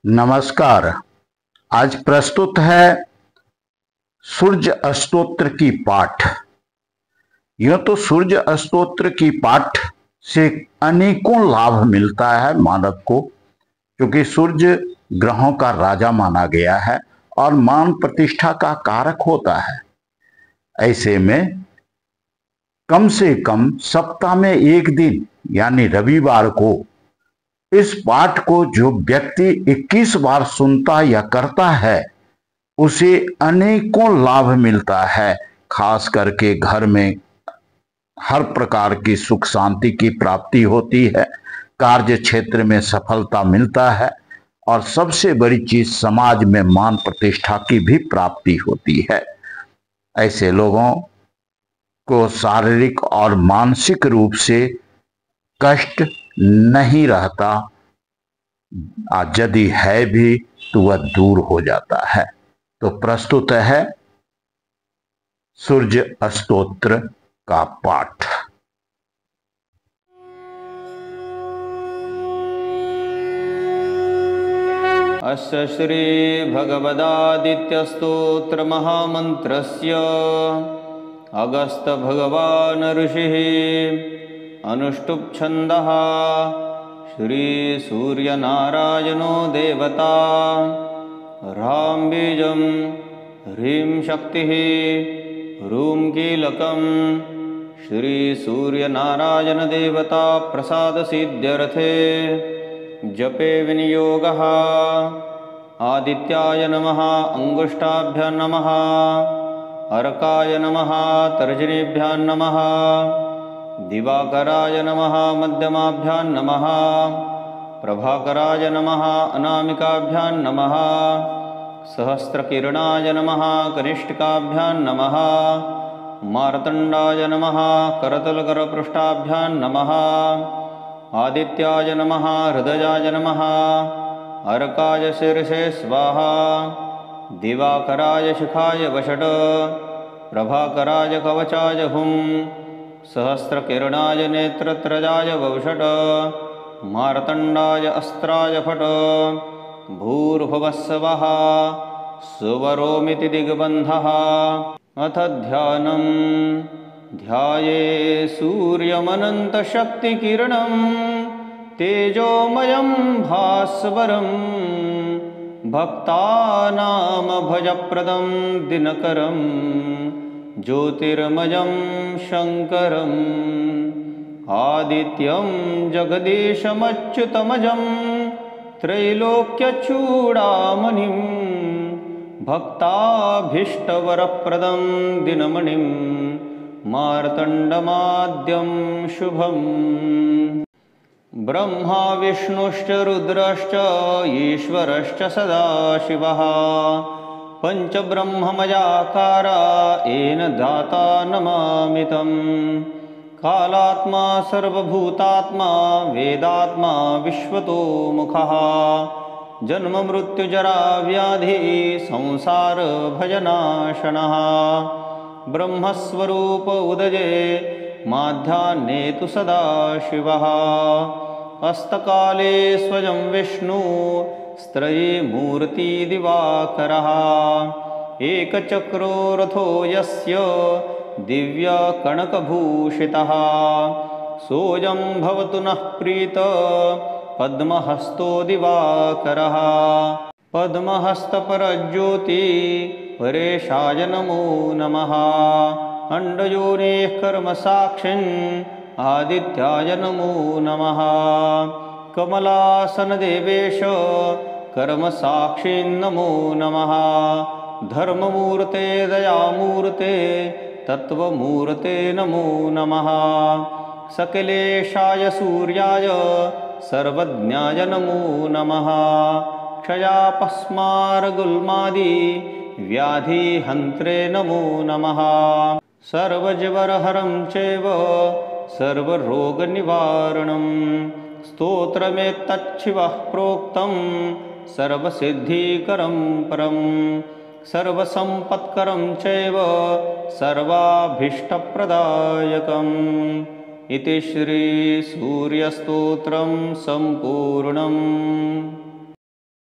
नमस्कार। आज प्रस्तुत है सूर्य स्तोत्र की पाठ। यूं तो सूर्य स्तोत्र की पाठ से अनेकों लाभ मिलता है मानव को, क्योंकि सूर्य ग्रहों का राजा माना गया है और मान प्रतिष्ठा का कारक होता है। ऐसे में कम से कम सप्ताह में एक दिन यानी रविवार को इस पाठ को जो व्यक्ति 21 बार सुनता या करता है उसे अनेकों लाभ मिलता है। खास करके घर में हर प्रकार की सुख शांति की प्राप्ति होती है, कार्य क्षेत्र में सफलता मिलता है और सबसे बड़ी चीज समाज में मान प्रतिष्ठा की भी प्राप्ति होती है। ऐसे लोगों को शारीरिक और मानसिक रूप से कष्ट नहीं रहता, यदि है भी तो वह दूर हो जाता है। तो प्रस्तुत है सूर्य स्तोत्र का पाठ। अस्य श्री भगवदादित्यस्तोत्र महामन्त्रस्य अगस्त भगवान ऋषिः अनुष्टुप् छन्दः श्री सूर्यनारायणो देवता ह्रां बीजं ह्रीं शक्तिः ह्रूं कीलकं श्री सूर्यनारायण देवता प्रसाद सिद्ध्यर्थे जपे विनियोगः। आदित्याय नमः अंगुष्ठाभ्यां नमः, अर्काय नमः तर्जनीभ्यां नमः, दिवाकराय नमः मध्यमाभ्यां नमः, प्रभाकराय नमः अनामिकाभ्यां नमः, सहस्रकिरणाय नमः कनिष्ठिकाभ्यां नमः, मार्तण्डाय नमः करतलकरपृष्ठाभ्यां नमः, आदित्याय नमः हृदयाय नमः, अर्काय शीर्षे स्वाहा, दिवाकराय शिखाय वषट्, प्रभाकराय कवचाय हुं, सहस्रकिरणाय नेत्रत्रयाय वषट्, मार्तण्डाय अस्त्राय फट्। भूर्भुवस्सवः सुवरोमिति दिग्बन्धः। अथ ध्यानं ध्याये सूर्यमनन्तशक्तिकिरणं तेजोमयं भास्वरं भक्तानां भजप्रदं दिनकरं ज्योतिर्मयं शङ्करम् आदित्यं जगदीशमच्युतमजं त्रैलोक्यचूडामणिं भक्ताभीष्टवरप्रदं दिनमणिं मार्तण्डमाद्यं शुभम्। ब्रह्मा विष्णुश्च रुद्रश्च ईश्वरश्च सदाशिवः पञ्चब्रह्ममयाकारा येन दाता नमामि तम्। कालात्मा सर्वभूतात्मा वेदात्मा विश्वतोमुखः जन्ममृत्युजरा व्याधि संसारभयनाशनः ब्रह्मस्वरूप उदये माध्याह्ने तु सदाशिवः अस्तकाले स्वयं विष्णु स्त्रयी मूर्ति दिवाकरः एकचक्रो रथो यस्य दिव्यकणकभूषितः सोऽयं भवतु नः प्रीत पद्महस्तो दिवाकरः पद्महस्तपरज्योति परेशाय नमो नमः अण्डयोनेः कर्मसाक्षिन् आदित्याय नमो नमः कमलासनदेवेश कर्मसाक्षिन् नमो नमः धर्ममूर्ते दयामूर्ते तत्त्वमूर्ते नमो नमः सकलेशाय सूर्याय सर्वज्ञाय नमो नमः क्षयापस्मारगुल्मादि व्याधिहन्त्रे नमो नमः सर्वज्वरहरं चैव सर्वरोगनिवारणं स्तोत्रमेतच्छिवः प्रोक्तं सर्वसिद्धिकरं परं सर्वसम्पत्करं चैव सर्वाभीष्टप्रदायकम् इति श्री सूर्यस्तोत्रं सम्पूर्णम्।